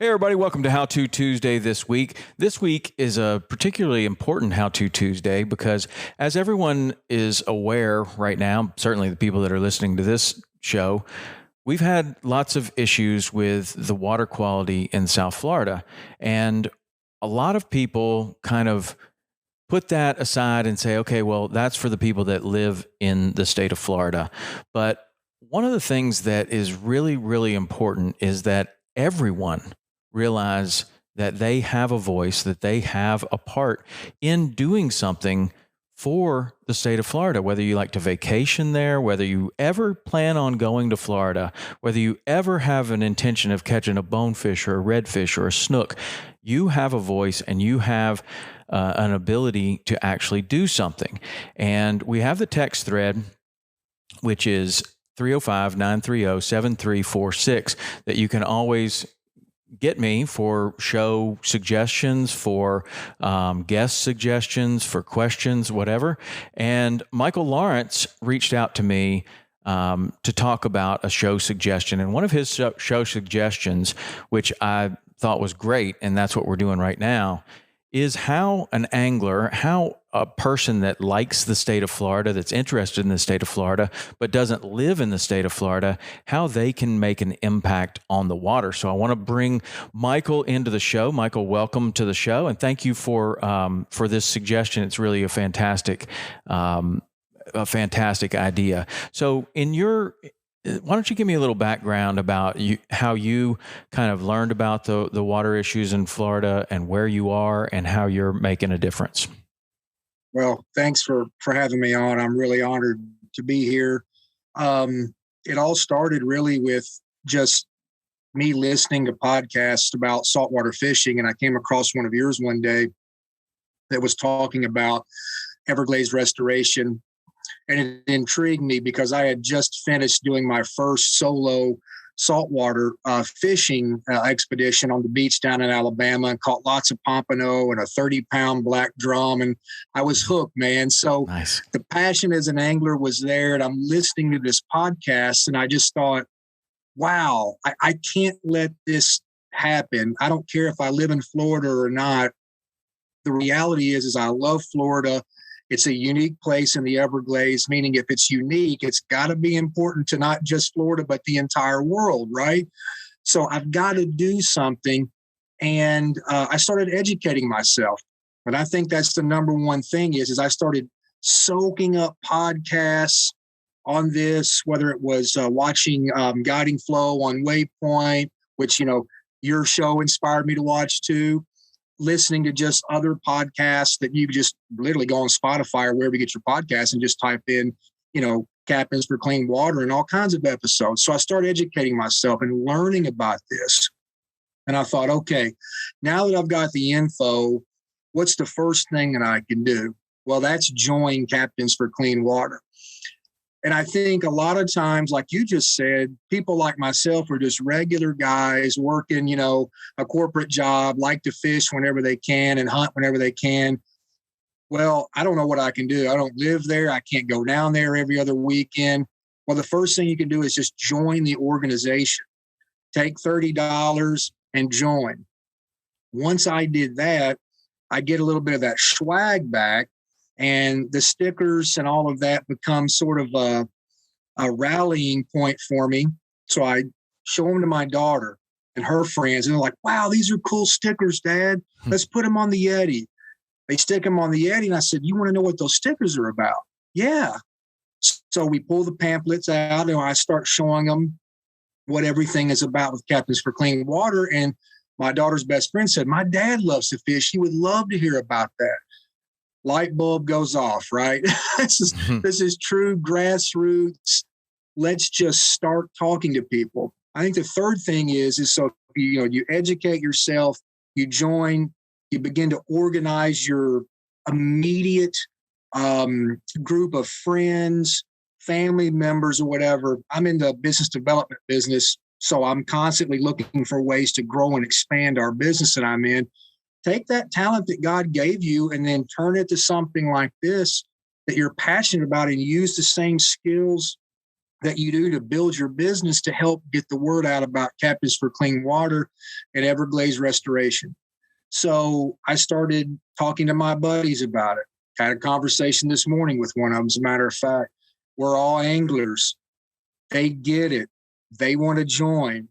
Hey, everybody. Welcome to How To Tuesday this week. This week is a particularly important How To Tuesday because, as everyone is aware right now, certainly the people that are listening to this show, we've had lots of issues with the water quality in South Florida. And a lot of people kind of put that aside and say, okay, well, that's for the people that live in the state of Florida. But one of the things that is really, really important is that everyone realize that they have a voice, that they have a part in doing something for the state of Florida, whether you like to vacation there, whether you ever plan on going to Florida, whether you ever have an intention of catching a bonefish or a redfish or a snook, you have a voice and you have an ability to actually do something. And we have the text thread, which is 305-930-7346, that you can always get me for show suggestions, for guest suggestions, for questions, whatever. And Michael Lawrence reached out to me to talk about a show suggestion. And one of his show suggestions, which I thought was great, and that's what we're doing right now, is how an angler, how a person that likes the state of Florida, that's interested in the state of Florida, but doesn't live in the state of Florida, how they can make an impact on the water. So I want to bring Michael into the show. Michael, welcome to the show, and thank you for this suggestion. It's really a fantastic idea. So why don't you give me a little background about how you kind of learned about the water issues in Florida and where you are and how you're making a difference? Well, thanks for having me on. I'm really honored to be here. It all started really with just me listening to podcasts about saltwater fishing, and I came across one of yours one day that was talking about Everglades restoration. And it intrigued me because I had just finished doing my first solo saltwater fishing expedition on the beach down in Alabama and caught lots of pompano and a 30-pound black drum. And I was hooked, man. So nice. The passion as an angler was there. And I'm listening to this podcast and I just thought, wow, I can't let this happen. I don't care if I live in Florida or not. The reality is I love Florida. It's a unique place in the Everglades, meaning if it's unique, it's got to be important to not just Florida, but the entire world, right? So I've got to do something. And I started educating myself. But I think that's the number one thing is I started soaking up podcasts on this, whether it was watching Guiding Flow on Waypoint, which, your show inspired me to watch too. Listening to just other podcasts that you just literally go on Spotify or wherever you get your podcasts and just type in, Captains for Clean Water and all kinds of episodes. So I started educating myself and learning about this. And I thought, okay, now that I've got the info, what's the first thing that I can do? Well, that's join Captains for Clean Water. And I think a lot of times, like you just said, people like myself are just regular guys working, a corporate job, like to fish whenever they can and hunt whenever they can. Well, I don't know what I can do. I don't live there. I can't go down there every other weekend. Well, the first thing you can do is just join the organization. Take $30 and join. Once I did that, I get a little bit of that swag back. And the stickers and all of that become sort of a rallying point for me. So I show them to my daughter and her friends. And they're like, wow, these are cool stickers, Dad. Let's put them on the Yeti. They stick them on the Yeti. And I said, you want to know what those stickers are about? Yeah. So we pull the pamphlets out and I start showing them what everything is about with Captains for Clean Water. And my daughter's best friend said, my dad loves to fish. He would love to hear about that. Light bulb goes off, right? This is true grassroots. Let's just start talking to people. I think the third thing is so you educate yourself, you join, you begin to organize your immediate group of friends, family members, or whatever. I'm in the business development business, so I'm constantly looking for ways to grow and expand our business that I'm in. Take that talent that God gave you and then turn it to something like this that you're passionate about and use the same skills that you do to build your business to help get the word out about Captains for Clean Water and Everglades Restoration. So I started talking to my buddies about it. Had a conversation this morning with one of them. As a matter of fact, we're all anglers. They get it. They want to join.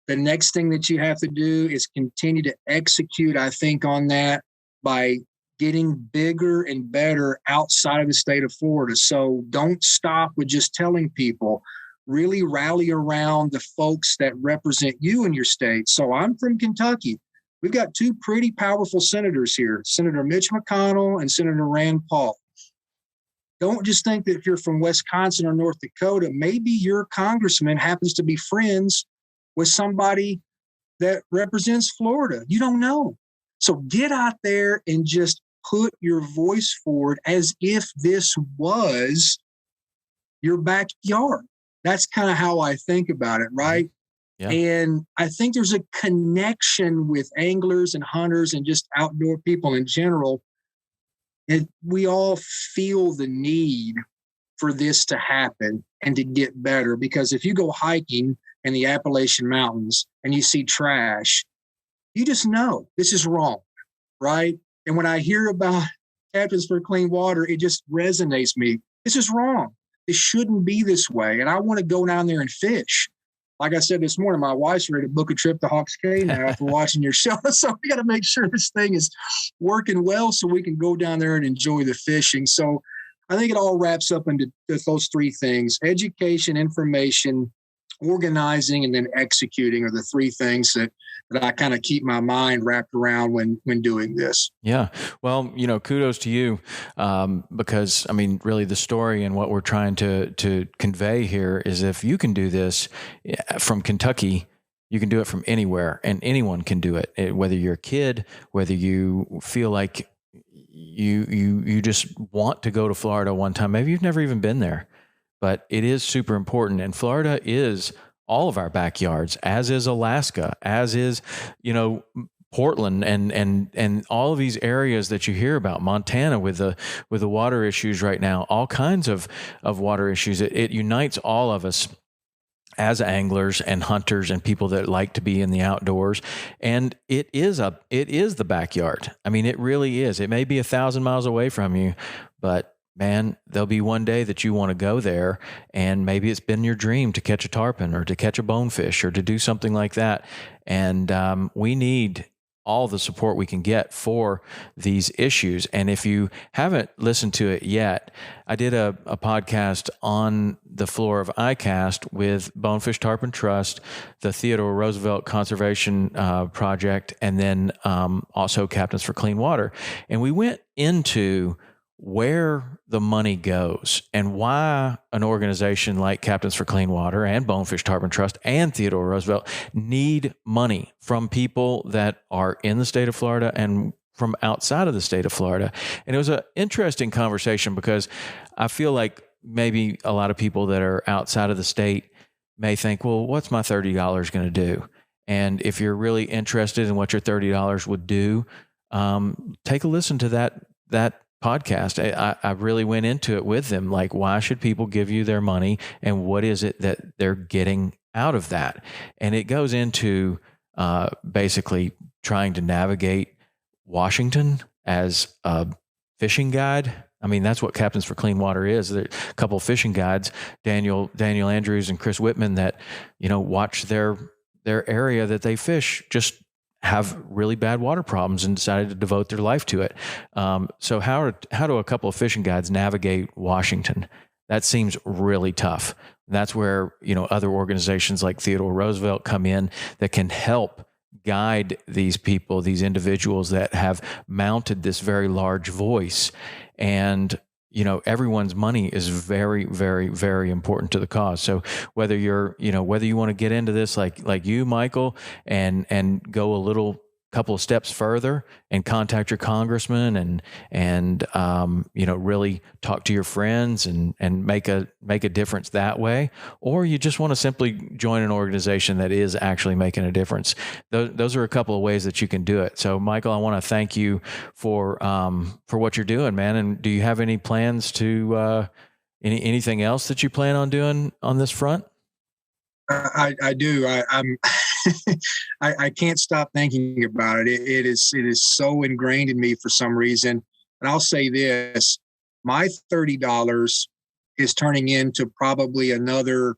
The next thing that you have to do is continue to execute, I think, on that by getting bigger and better outside of the state of Florida. So don't stop with just telling people. Really rally around the folks that represent you in your state. So I'm from Kentucky. We've got two pretty powerful senators here, Senator Mitch McConnell and Senator Rand Paul. Don't just think that if you're from Wisconsin or North Dakota, maybe your congressman happens to be friends with somebody that represents Florida. You don't know. So get out there and just put your voice forward as if this was your backyard. That's kind of how I think about it, right? Yeah. And I think there's a connection with anglers and hunters and just outdoor people in general. And we all feel the need for this to happen and to get better. Because if you go hiking in the Appalachian Mountains and you see trash, you just know this is wrong, right? And when I hear about Captains for Clean Water, it just resonates me. This is wrong. It shouldn't be this way. And I want to go down there and fish. Like I said this morning, my wife's ready to book a trip to Hawks Cay now after watching your show. So we got to make sure this thing is working well so we can go down there and enjoy the fishing. So I think it all wraps up into those three things: education, information, organizing, and then executing are the three things that I kind of keep my mind wrapped around when doing this. Yeah. Well, kudos to you, because I mean, really the story and what we're trying to convey here is if you can do this from Kentucky, you can do it from anywhere, and anyone can do it. Whether you're a kid, whether you feel like you just want to go to Florida one time, maybe you've never even been there, but it is super important. And Florida is all of our backyards, as is Alaska, as is, Portland and all of these areas that you hear about, Montana with the water issues right now, all kinds of water issues. It unites all of us as anglers and hunters and people that like to be in the outdoors. And it is the backyard. I mean, it really is. It may be 1,000 miles away from you, but man, there'll be one day that you want to go there, and maybe it's been your dream to catch a tarpon or to catch a bonefish or to do something like that. And we need all the support we can get for these issues. And if you haven't listened to it yet, I did a podcast on the floor of ICAST with Bonefish Tarpon Trust, the Theodore Roosevelt Conservation Project, and then also Captains for Clean Water. And we went into where the money goes and why an organization like Captains for Clean Water and Bonefish Tarpon Trust and Theodore Roosevelt need money from people that are in the state of Florida and from outside of the state of Florida. And it was an interesting conversation because I feel like maybe a lot of people that are outside of the state may think, well, what's my $30 going to do? And if you're really interested in what your $30 would do, take a listen to that podcast. I really went into it with them. Like, why should people give you their money, and what is it that they're getting out of that? And it goes into basically trying to navigate Washington as a fishing guide. I mean, that's what Captains for Clean Water is. There are a couple of fishing guides, Daniel Andrews and Chris Whitman, that watch their area that they fish just have really bad water problems and decided to devote their life to it. So how do a couple of fishing guides navigate Washington? That seems really tough. That's where, other organizations like Theodore Roosevelt come in that can help guide these people, these individuals that have mounted this very large voice. And everyone's money is very, very, very important to the cause. So whether you want to get into this like you, Michael, and go a couple of steps further and contact your congressman and really talk to your friends and make a difference that way, or you just want to simply join an organization that is actually making a difference. Those are a couple of ways that you can do it. So Michael, I want to thank you for what you're doing, man. And do you have any plans to Anything else that you plan on doing on this front? I do. I'm I can't stop thinking about it. It is so ingrained in me for some reason. And I'll say this: my $30 is turning into probably another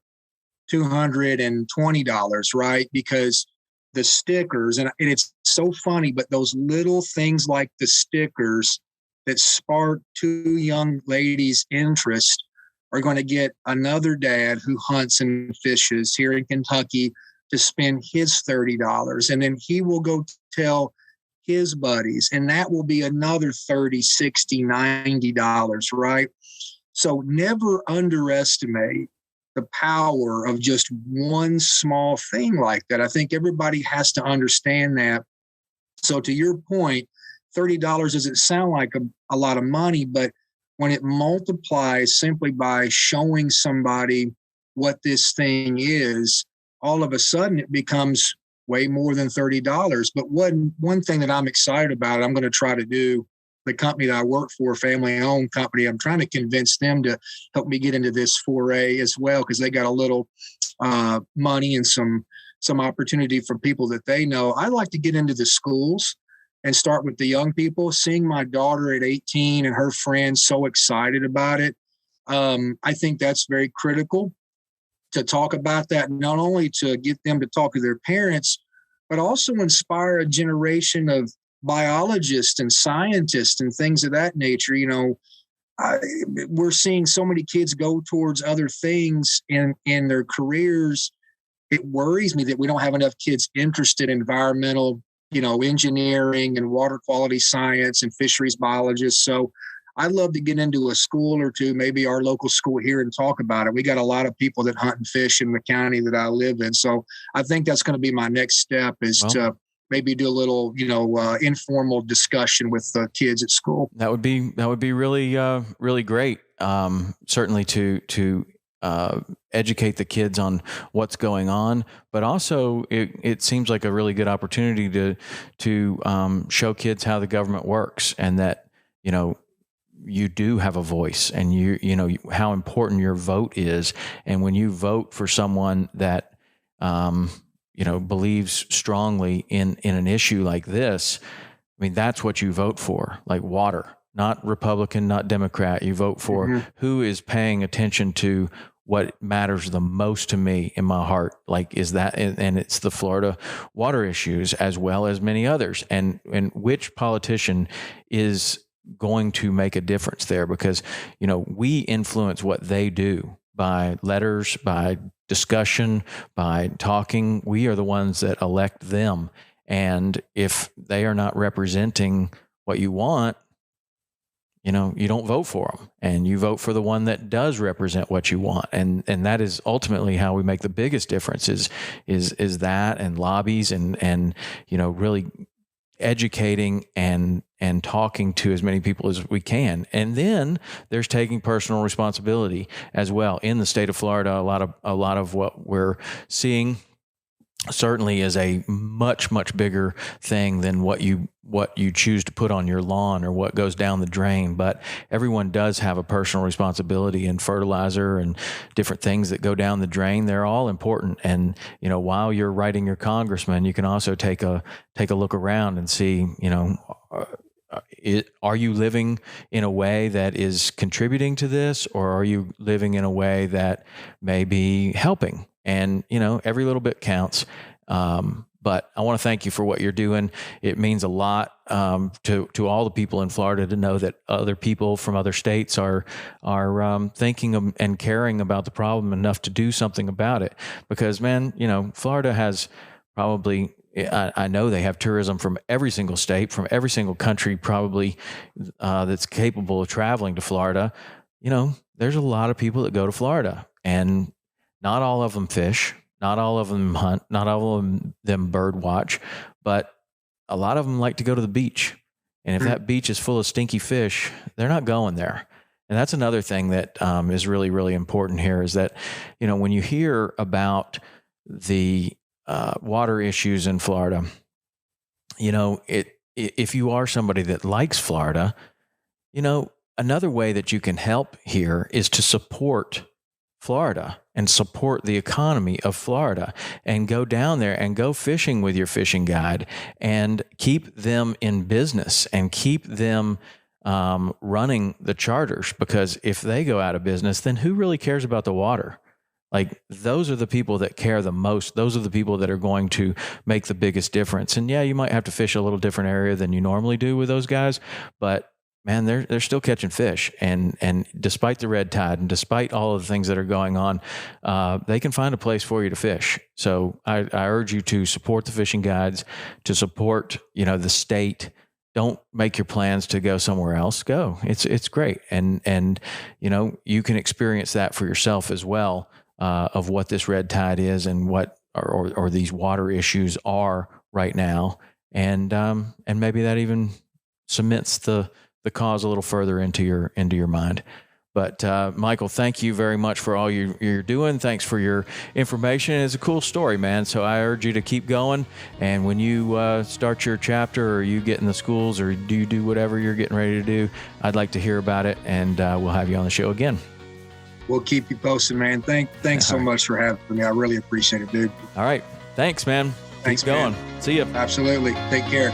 $220, right? Because the stickers, and it's so funny, but those little things like the stickers that spark two young ladies' interest are going to get another dad who hunts and fishes here in Kentucky to spend his $30. And then he will go tell his buddies, and that will be another $30, $60, $90, right? So never underestimate the power of just one small thing like that. I think everybody has to understand that. So to your point, $30 doesn't sound like a lot of money, but when it multiplies simply by showing somebody what this thing is, all of a sudden it becomes way more than $30. But one thing that I'm excited about, I'm going to try to do, the company that I work for, family-owned company, I'm trying to convince them to help me get into this foray as well, because they got a little money and some opportunity from people that they know. I like to get into the schools and start with the young people. Seeing my daughter at 18 and her friends so excited about it, I think that's very critical to talk about that, not only to get them to talk to their parents, but also inspire a generation of biologists and scientists and things of that nature. You know, we're seeing so many kids go towards other things in their careers. It worries me that we don't have enough kids interested in environmental, engineering and water quality science and fisheries biologists. So I'd love to get into a school or two, maybe our local school here, and talk about it. We got a lot of people that hunt and fish in the county that I live in. So I think that's going to be my next step, is to maybe do a little, informal discussion with the kids at school. That would be really, really great. Certainly to educate the kids on what's going on, but also it seems like a really good opportunity to show kids how the government works, and that, you do have a voice, and you know how important your vote is. And when you vote for someone that, believes strongly in an issue like this, I mean, that's what you vote for, like water, not Republican, not Democrat. You vote for who is paying attention to what matters the most to me in my heart. Like, is that, and it's the Florida water issues as well as many others. And which politician is going to make a difference there? Because, we influence what they do by letters, by discussion, by talking. We are the ones that elect them. And if they are not representing what you want, you don't vote for them, and you vote for the one that does represent what you want. And that is ultimately how we make the biggest difference, is that, and lobbies, and really educating and talking to as many people as we can. And then there's taking personal responsibility as well. In the state of Florida, a lot of what we're seeing certainly is a much, much bigger thing than what you choose to put on your lawn or what goes down the drain. But everyone does have a personal responsibility, and fertilizer and different things that go down the drain, they're all important. And, while you're writing your congressman, you can also take a look around and see, are you living in a way that is contributing to this, or are you living in a way that may be helping? And, every little bit counts. But I want to thank you for what you're doing. It means a lot to all the people in Florida to know that other people from other states are thinking and caring about the problem enough to do something about it. Because, man, Florida has probably, I know they have tourism from every single state, from every single country probably that's capable of traveling to Florida. There's a lot of people that go to Florida, and not all of them fish, not all of them hunt, not all of them bird watch, but a lot of them like to go to the beach. And if that beach is full of stinky fish, they're not going there. And that's another thing that is really, really important here, is that, when you hear about the water issues in Florida, if you are somebody that likes Florida, another way that you can help here is to support Florida and support the economy of Florida, and go down there and go fishing with your fishing guide and keep them in business and keep them running the charters, because if they go out of business, then who really cares about the water? Like, those are the people that care the most. Those are the people that are going to make the biggest difference. And yeah, you might have to fish a little different area than you normally do with those guys, but man, they're still catching fish. And despite the red tide and despite all of the things that are going on, they can find a place for you to fish. So I urge you to support the fishing guides, to support, the state. Don't make your plans to go somewhere else. Go. It's great. And you can experience that for yourself as well, of what this red tide is and what, or these water issues are right now. And maybe that even cements the cause a little further into your mind. But Michael, thank you very much for all you're doing. Thanks for your information. It's a cool story, man. So I urge you to keep going. And when you start your chapter, or you get in the schools, or you do whatever you're getting ready to do, I'd like to hear about it, and we'll have you on the show again. We'll keep you posted, man. Thanks so much for having me. I really appreciate it, dude. All right. Thanks, man. Thanks, keep going. Man. See you. Absolutely. Take care.